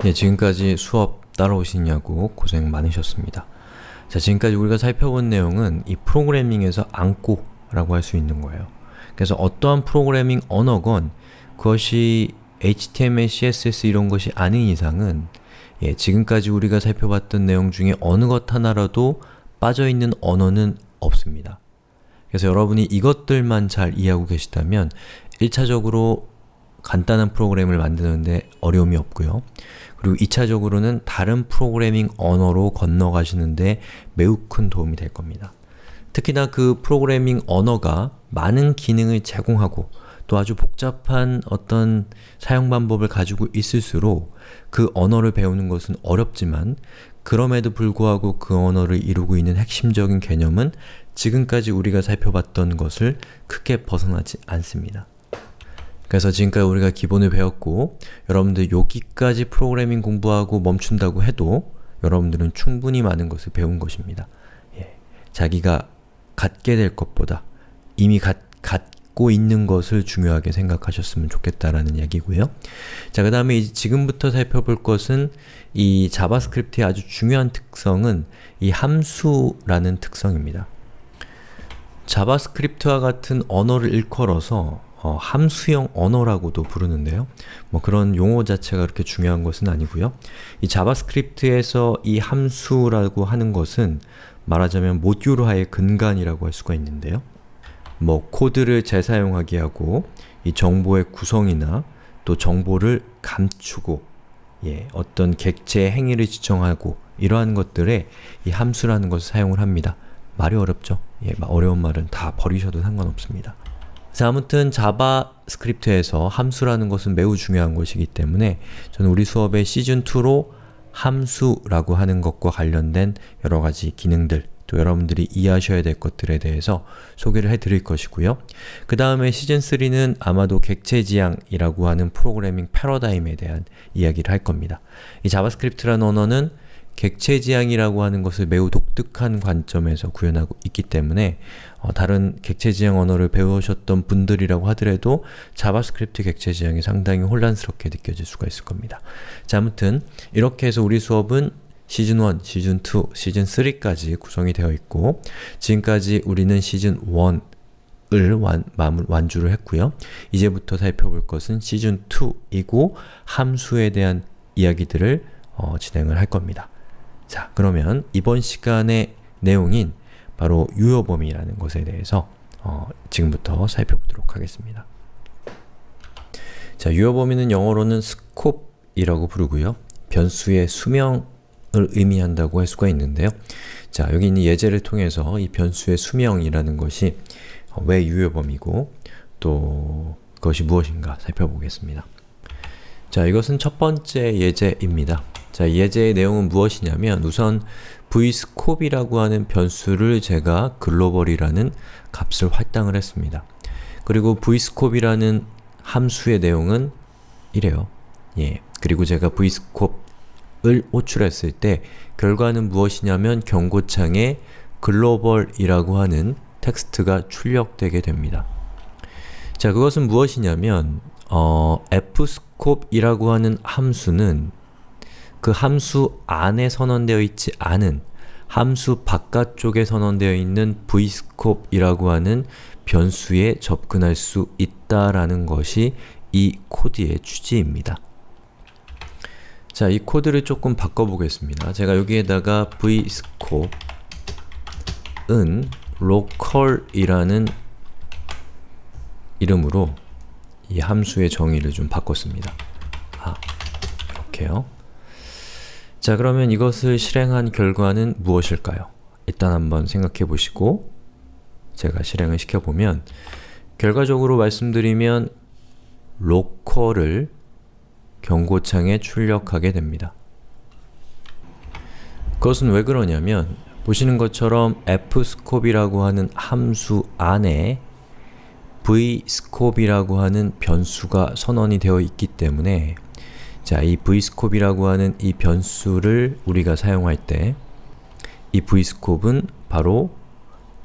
네, 지금까지 수업 따라오시냐고 고생 많으셨습니다. 자, 지금까지 우리가 살펴본 내용은 이 프로그래밍에서 안고라고 할 수 있는 거예요. 그래서 어떠한 프로그래밍 언어건 그것이 HTML, CSS 이런 것이 아닌 이상은 지금까지 우리가 살펴봤던 내용 중에 어느 것 하나라도 빠져있는 언어는 없습니다. 그래서 여러분이 이것들만 잘 이해하고 계시다면 1차적으로 간단한 프로그램을 만드는데 어려움이 없고요. 그리고 2차적으로는 다른 프로그래밍 언어로 건너가시는데 매우 큰 도움이 될 겁니다. 특히나 그 프로그래밍 언어가 많은 기능을 제공하고 또 아주 복잡한 어떤 사용 방법을 가지고 있을수록 그 언어를 배우는 것은 어렵지만 그럼에도 불구하고 그 언어를 이루고 있는 핵심적인 개념은 지금까지 우리가 살펴봤던 것을 크게 벗어나지 않습니다. 그래서 지금까지 우리가 기본을 배웠고 여러분들 여기까지 프로그래밍 공부하고 멈춘다고 해도 여러분들은 충분히 많은 것을 배운 것입니다. 자기가 갖게 될 것보다 이미 갖고 있는 것을 중요하게 생각하셨으면 좋겠다라는 얘기고요. 자, 그 다음에 지금부터 살펴볼 것은 이 자바스크립트의 아주 중요한 특성은 이 함수라는 특성입니다. 자바스크립트와 같은 언어를 일컬어서 함수형 언어라고도 부르는데요. 뭐 그런 용어 자체가 그렇게 중요한 것은 아니고요. 이 자바스크립트에서 이 함수라고 하는 것은 말하자면 모듈화의 근간이라고 할 수가 있는데요. 뭐 코드를 재사용하게 하고 이 정보의 구성이나 또 정보를 감추고 어떤 객체의 행위를 지정하고 이러한 것들에 이 함수라는 것을 사용을 합니다. 말이 어렵죠? 어려운 말은 다 버리셔도 상관없습니다. 자, 아무튼 자바스크립트에서 함수라는 것은 매우 중요한 것이기 때문에 저는 우리 수업의 시즌2로 함수라고 하는 것과 관련된 여러가지 기능들 또 여러분들이 이해하셔야 될 것들에 대해서 소개를 해드릴 것이고요. 그 다음에 시즌3는 아마도 객체지향이라고 하는 프로그래밍 패러다임에 대한 이야기를 할 겁니다. 이 자바스크립트라는 언어는 객체지향이라고 하는 것을 매우 독특한 관점에서 구현하고 있기 때문에 다른 객체지향 언어를 배우셨던 분들이라고 하더라도 자바스크립트 객체지향이 상당히 혼란스럽게 느껴질 수가 있을 겁니다. 자, 아무튼 이렇게 해서 우리 수업은 시즌1, 시즌2, 시즌3까지 구성이 되어 있고 지금까지 우리는 시즌1을 완주를 했고요. 이제부터 살펴볼 것은 시즌2이고 함수에 대한 이야기들을 진행을 할 겁니다. 자, 그러면 이번 시간의 내용인 바로 유효범위라는 것에 대해서 지금부터 살펴보도록 하겠습니다. 자, 유효범위는 영어로는 스콥이라고 부르고요. 변수의 수명을 의미한다고 할 수가 있는데요. 자, 여기 있는 예제를 통해서 이 변수의 수명이라는 것이 왜 유효범위고 또 그것이 무엇인가 살펴보겠습니다. 자, 이것은 첫 번째 예제입니다. 자, 이 예제의 내용은 무엇이냐면 우선 vscope이라고 하는 변수를 제가 글로벌이라는 값을 할당을 했습니다. 그리고 vscope이라는 함수의 내용은 이래요. 그리고 제가 vscope을 호출했을 때 결과는 무엇이냐면 경고창에 글로벌이라고 하는 텍스트가 출력되게 됩니다. 자, 그것은 무엇이냐면 fscope이라고 하는 함수는 그 함수 안에 선언되어 있지 않은 함수 바깥쪽에 선언되어 있는 vscope이라고 하는 변수에 접근할 수 있다라는 것이 이 코드의 취지입니다. 자, 이 코드를 조금 바꿔보겠습니다. 제가 여기에다가 vscope은 local이라는 이름으로 이 함수의 정의를 좀 바꿨습니다. 이렇게요. 자, 그러면 이것을 실행한 결과는 무엇일까요? 일단 한번 생각해 보시고 제가 실행을 시켜보면 결과적으로 말씀드리면 local을 경고창에 출력하게 됩니다. 그것은 왜 그러냐면 보시는 것처럼 fscope이라고 하는 함수 안에 vscope이라고 하는 변수가 선언이 되어 있기 때문에 자, 이 vscope이라고 하는 이 변수를 우리가 사용할 때 이 vscope은 바로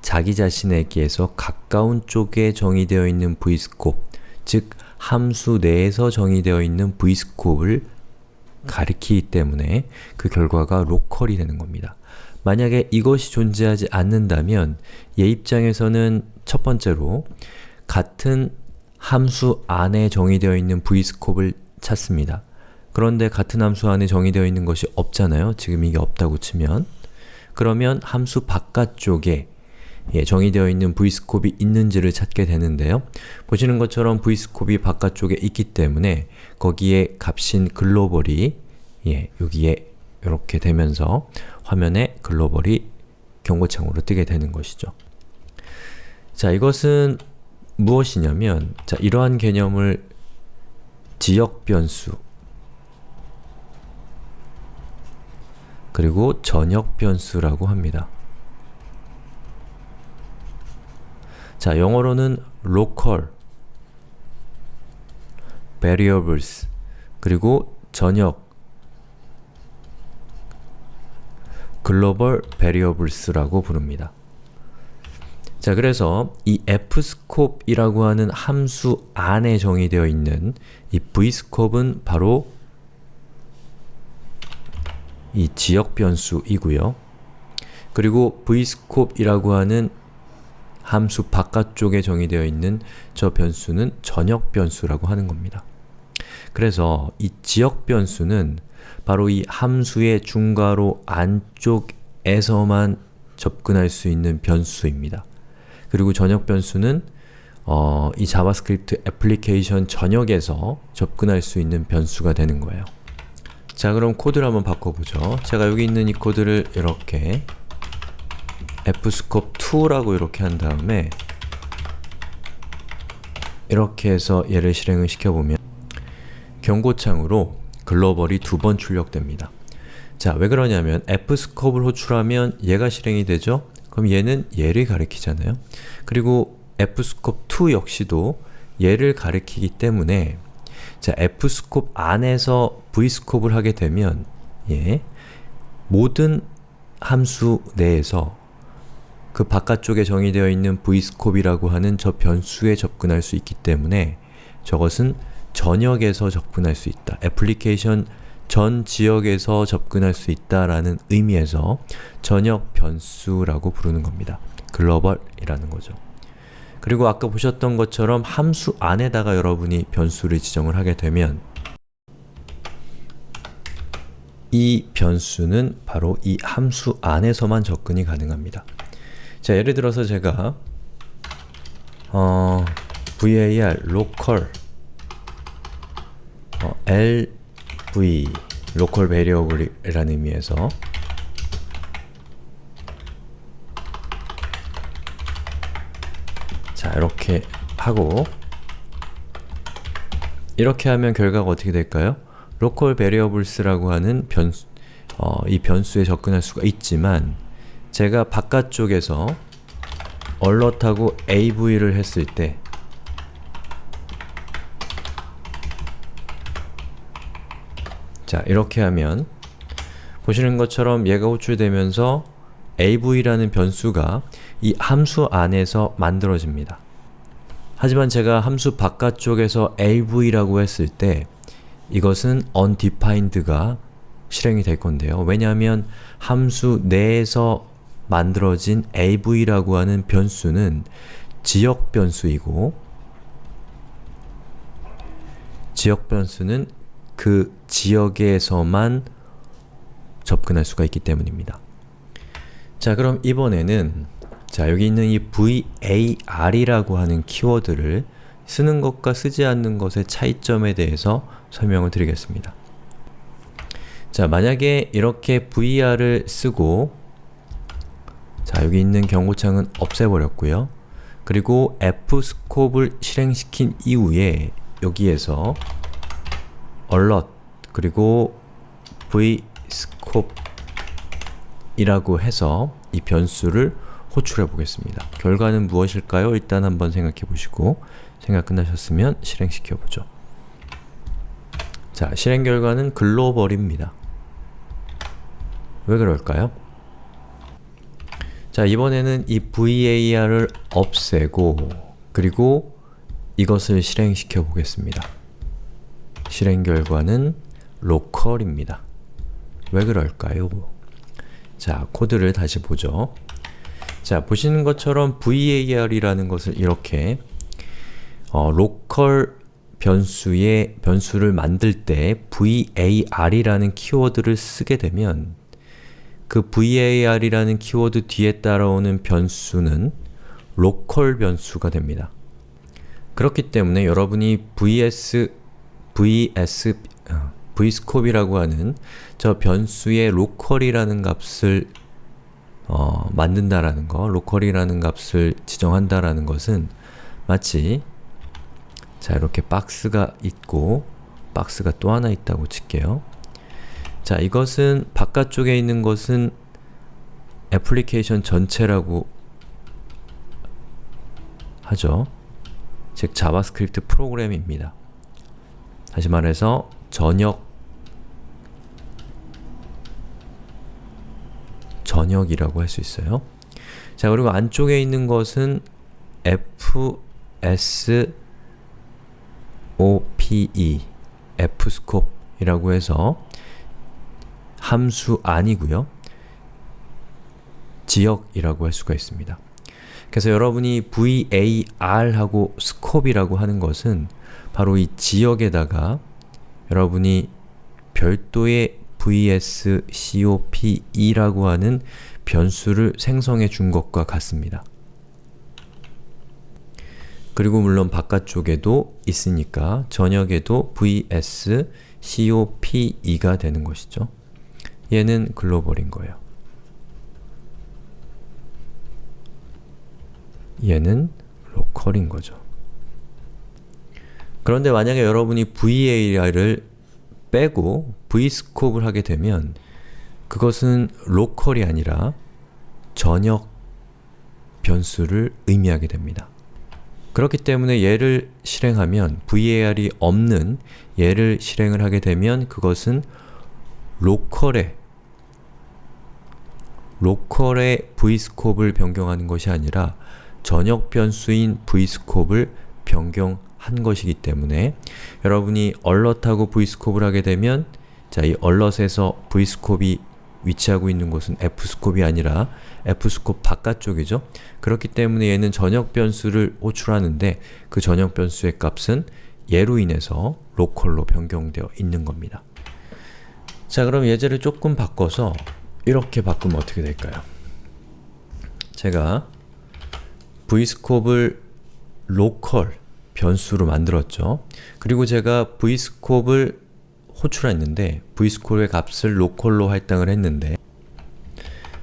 자기 자신에게서 가까운 쪽에 정의되어 있는 vscope, 즉 함수 내에서 정의되어 있는 vscope를 가리키기 때문에 그 결과가 로컬이 되는 겁니다. 만약에 이것이 존재하지 않는다면 얘 입장에서는 첫 번째로 같은 함수 안에 정의되어 있는 vscope을 찾습니다. 그런데 같은 함수 안에 정의되어 있는 것이 없잖아요. 지금 이게 없다고 치면. 그러면 함수 바깥쪽에 정의되어 있는 vscope이 있는지를 찾게 되는데요. 보시는 것처럼 vscope이 바깥쪽에 있기 때문에 거기에 값인 글로벌이 여기에 이렇게 되면서 화면에 글로벌이 경고창으로 뜨게 되는 것이죠. 자, 이것은 무엇이냐면, 자, 이러한 개념을 지역 변수 그리고 전역 변수라고 합니다. 자, 영어로는 local variables 그리고 전역 global variables라고 부릅니다. 자, 그래서 이 fscope이라고 하는 함수 안에 정의되어 있는 이 vscope은 바로 이 지역 변수이고요. 그리고 vscope이라고 하는 함수 바깥쪽에 정의되어 있는 저 변수는 전역 변수라고 하는 겁니다. 그래서 이 지역 변수는 바로 이 함수의 중괄호 안쪽에서만 접근할 수 있는 변수입니다. 그리고 전역 변수는 이 자바스크립트 애플리케이션 전역에서 접근할 수 있는 변수가 되는 거예요. 자, 그럼 코드를 한번 바꿔보죠. 제가 여기 있는 이 코드를 이렇게 fscope2라고 이렇게 한 다음에 이렇게 해서 얘를 실행을 시켜보면 경고창으로 글로벌이 2번 출력됩니다. 자, 왜 그러냐면 fscope를 호출하면 얘가 실행이 되죠? 그럼 얘는 얘를 가리키잖아요. 그리고 fscope2 역시도 얘를 가리키기 때문에 자, fscope 안에서 vscope를 하게 되면 모든 함수 내에서 그 바깥쪽에 정의되어 있는 vscope이라고 하는 저 변수에 접근할 수 있기 때문에 저것은 전역에서 접근할 수 있다. 애플리케이션 전 지역에서 접근할 수 있다라는 의미에서 전역 변수라고 부르는 겁니다. 글로벌이라는 거죠. 그리고 아까 보셨던 것처럼 함수 안에다가 여러분이 변수를 지정을 하게 되면 이 변수는 바로 이 함수 안에서만 접근이 가능합니다. 자, 예를 들어서 제가 var local lv local variable이라는 의미에서 자, 이렇게 하고 이렇게 하면 결과가 어떻게 될까요? local variables라고 하는 변수, 이 변수에 접근할 수가 있지만 제가 바깥쪽에서 alert하고 av를 했을 때 자, 이렇게 하면 보시는 것처럼 얘가 호출되면서 av라는 변수가 이 함수 안에서 만들어집니다. 하지만 제가 함수 바깥쪽에서 av라고 했을 때 이것은 undefined가 실행이 될 건데요. 왜냐하면 함수 내에서 만들어진 av라고 하는 변수는 지역 변수이고 지역 변수는 그 지역에서만 접근할 수가 있기 때문입니다. 자, 그럼 이번에는 자, 여기 있는 이 var이라고 하는 키워드를 쓰는 것과 쓰지 않는 것의 차이점에 대해서 설명을 드리겠습니다. 자, 만약에 이렇게 var을 쓰고 자, 여기 있는 경고창은 없애버렸고요. 그리고 fscope를 실행시킨 이후에 여기에서 alert 그리고 vscope 이라고 해서 이 변수를 호출해 보겠습니다. 결과는 무엇일까요? 일단 한번 생각해 보시고 생각 끝나셨으면 실행시켜 보죠. 자, 실행 결과는 글로벌입니다. 왜 그럴까요? 자, 이번에는 이 var을 없애고 그리고 이것을 실행시켜 보겠습니다. 실행 결과는 로컬입니다. 왜 그럴까요? 자, 코드를 다시 보죠. 자, 보시는 것처럼 var이라는 것을 이렇게 로컬 변수를 만들 때 var이라는 키워드를 쓰게 되면 그 var이라는 키워드 뒤에 따라오는 변수는 로컬 변수가 됩니다. 그렇기 때문에 여러분이 vscope이라고 하는 저 변수의 로컬이라는 값을 만든다라는 거, 로컬이라는 값을 지정한다라는 것은 마치 자, 이렇게 박스가 있고 박스가 또 하나 있다고 칠게요. 자, 이것은 바깥쪽에 있는 것은 애플리케이션 전체라고 하죠. 즉, 자바스크립트 프로그램입니다. 다시 말해서 전역이라고 할 수 있어요. 자, 그리고 안쪽에 있는 것은 fscope이라고 해서 함수 아니고요. 지역이라고 할 수가 있습니다. 그래서 여러분이 var하고 scope이라고 하는 것은 바로 이 지역에다가 여러분이 별도의 vscope라고 하는 변수를 생성해 준 것과 같습니다. 그리고 물론 바깥쪽에도 있으니까 전역에도 vscope가 되는 것이죠. 얘는 글로벌인 거예요. 얘는 로컬인 거죠. 그런데 만약에 여러분이 var를 빼고 vscope를 하게 되면 그것은 로컬이 아니라 전역 변수를 의미하게 됩니다. 그렇기 때문에 얘를 실행하면 var이 없는 얘를 실행을 하게 되면 그것은 로컬의 vscope를 변경하는 것이 아니라 전역 변수인 vscope를 변경한 것이기 때문에 여러분이 alert하고 vscope를 하게 되면 자, 이 alert에서 vscope이 위치하고 있는 곳은 fscope이 아니라 fscope 바깥쪽이죠. 그렇기 때문에 얘는 전역 변수를 호출하는데 그 전역 변수의 값은 얘로 인해서 로컬로 변경되어 있는 겁니다. 자, 그럼 예제를 조금 바꿔서 이렇게 바꾸면 어떻게 될까요? 제가 vscope을 로컬 변수로 만들었죠. 그리고 제가 vscope을 호출했는데 vscope의 값을 로컬로 할당을 했는데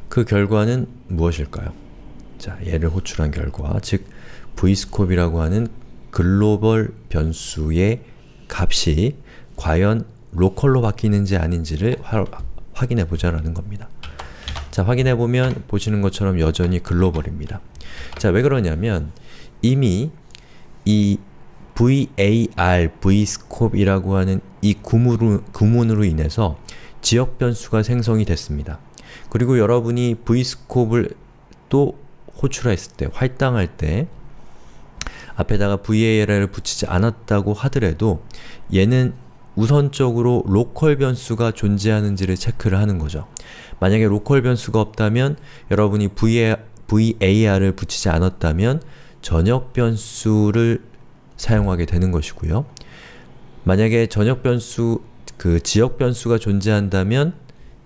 그 결과는 무엇일까요? 자, 얘를 호출한 결과, 즉 vscope이라고 하는 글로벌 변수의 값이 과연 로컬로 바뀌는지 아닌지를 확인해 보자라는 겁니다. 자, 확인해 보면 보시는 것처럼 여전히 글로벌입니다. 자, 왜 그러냐면 이미 이 vscope이라고 하는 이 구문으로 인해서 지역 변수가 생성이 됐습니다. 그리고 여러분이 vscope을 또 호출했을 때, 할당할 때 앞에다가 var을 붙이지 않았다고 하더라도 얘는 우선적으로 로컬 변수가 존재하는지를 체크를 하는 거죠. 만약에 로컬 변수가 없다면 여러분이 var을 붙이지 않았다면 전역 변수를 사용하게 되는 것이고요. 만약에 전역 변수, 지역 변수가 존재한다면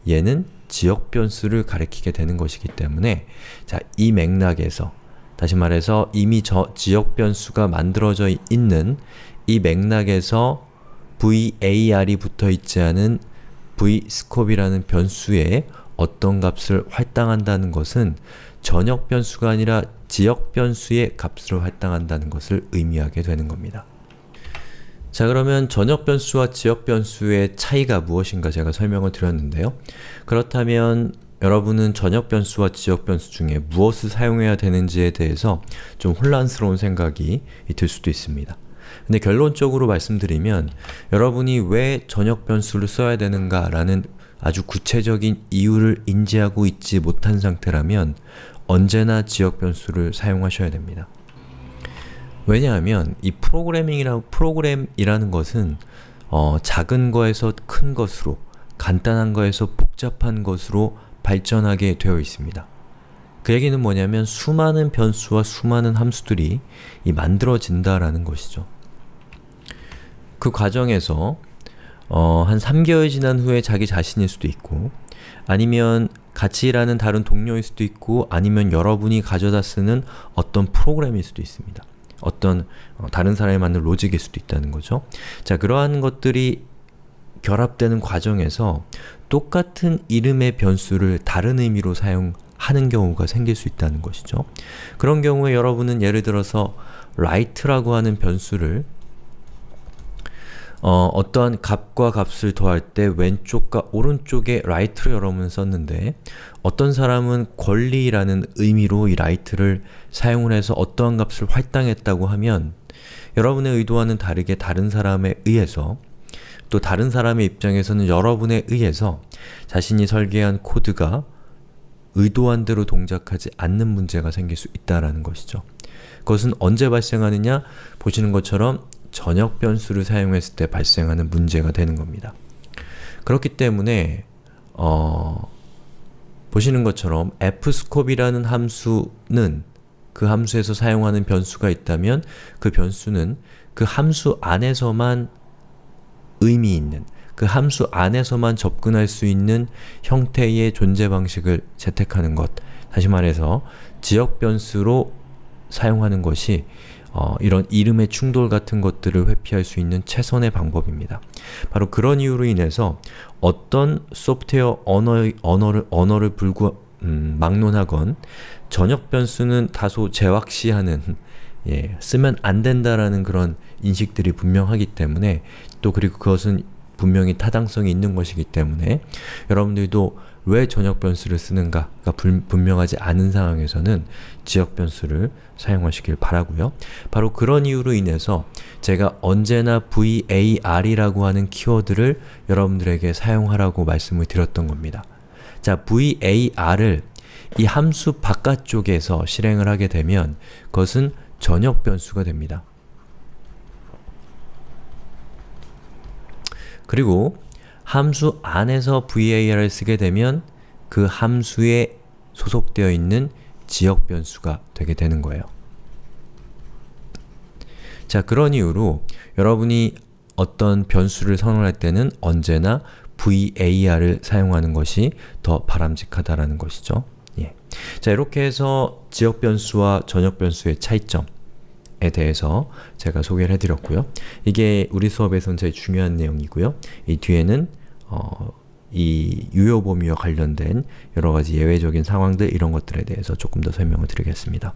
얘는 지역 변수를 가리키게 되는 것이기 때문에 자, 이 맥락에서 다시 말해서 이미 지역 변수가 만들어져 있는 이 맥락에서 var이 붙어 있지 않은 vscope이라는 변수에 어떤 값을 할당한다는 것은 전역 변수가 아니라 지역 변수의 값으로 할당한다는 것을 의미하게 되는 겁니다. 자, 그러면 전역 변수와 지역 변수의 차이가 무엇인가 제가 설명을 드렸는데요. 그렇다면 여러분은 전역 변수와 지역 변수 중에 무엇을 사용해야 되는지에 대해서 좀 혼란스러운 생각이 들 수도 있습니다. 근데 결론적으로 말씀드리면 여러분이 왜 전역 변수를 써야 되는가 라는 아주 구체적인 이유를 인지하고 있지 못한 상태라면 언제나 지역 변수를 사용하셔야 됩니다. 왜냐하면 이 프로그램이라는 것은 작은 거에서 큰 것으로, 간단한 거에서 복잡한 것으로 발전하게 되어 있습니다. 그 얘기는 뭐냐면 수많은 변수와 수많은 함수들이 만들어진다라는 것이죠. 그 과정에서 한 3개월 지난 후에 자기 자신일 수도 있고, 아니면 같이 일하는 다른 동료일 수도 있고, 아니면 여러분이 가져다 쓰는 어떤 프로그램일 수도 있습니다. 어떤 다른 사람이 만든 로직일 수도 있다는 거죠. 자, 그러한 것들이 결합되는 과정에서 똑같은 이름의 변수를 다른 의미로 사용하는 경우가 생길 수 있다는 것이죠. 그런 경우에 여러분은 예를 들어서 right라고 하는 변수를 어떠한 값과 값을 더할 때 왼쪽과 오른쪽에 right를 여러분은 썼는데, 어떤 사람은 권리라는 의미로 이 right를 사용을 해서 어떠한 값을 할당했다고 하면, 여러분의 의도와는 다르게 다른 사람에 의해서, 또 다른 사람의 입장에서는 여러분에 의해서 자신이 설계한 코드가 의도한 대로 동작하지 않는 문제가 생길 수 있다는 것이죠. 그것은 언제 발생하느냐? 보시는 것처럼 전역 변수를 사용했을 때 발생하는 문제가 되는 겁니다. 그렇기 때문에 보시는 것처럼 fscope이라는 함수는 그 함수에서 사용하는 변수가 있다면 그 변수는 그 함수 안에서만 의미 있는, 그 함수 안에서만 접근할 수 있는 형태의 존재 방식을 채택하는 것, 다시 말해서 지역 변수로 사용하는 것이 이런 이름의 충돌 같은 것들을 회피할 수 있는 최선의 방법입니다. 바로 그런 이유로 인해서 어떤 소프트웨어 언어를 막론하건 전역 변수는 다소 제왁시하는, 쓰면 안 된다라는 그런 인식들이 분명하기 때문에, 또 그리고 그것은 분명히 타당성이 있는 것이기 때문에 여러분들도 왜 전역 변수를 쓰는가가 분명하지 않은 상황에서는 지역 변수를 사용하시길 바라고요. 바로 그런 이유로 인해서 제가 언제나 var이라고 하는 키워드를 여러분들에게 사용하라고 말씀을 드렸던 겁니다. 자, var을 이 함수 바깥쪽에서 실행을 하게 되면 그것은 전역 변수가 됩니다. 그리고 함수 안에서 var을 쓰게 되면 그 함수에 소속되어 있는 지역 변수가 되게 되는 거예요. 자, 그런 이유로 여러분이 어떤 변수를 선언할 때는 언제나 var을 사용하는 것이 더 바람직하다라는 것이죠. 자, 이렇게 해서 지역 변수와 전역 변수의 차이점에 대해서 제가 소개를 해드렸고요. 이게 우리 수업에서는 제일 중요한 내용이고요. 이 뒤에는 이 유효 범위와 관련된 여러 가지 예외적인 상황들, 이런 것들에 대해서 조금 더 설명을 드리겠습니다.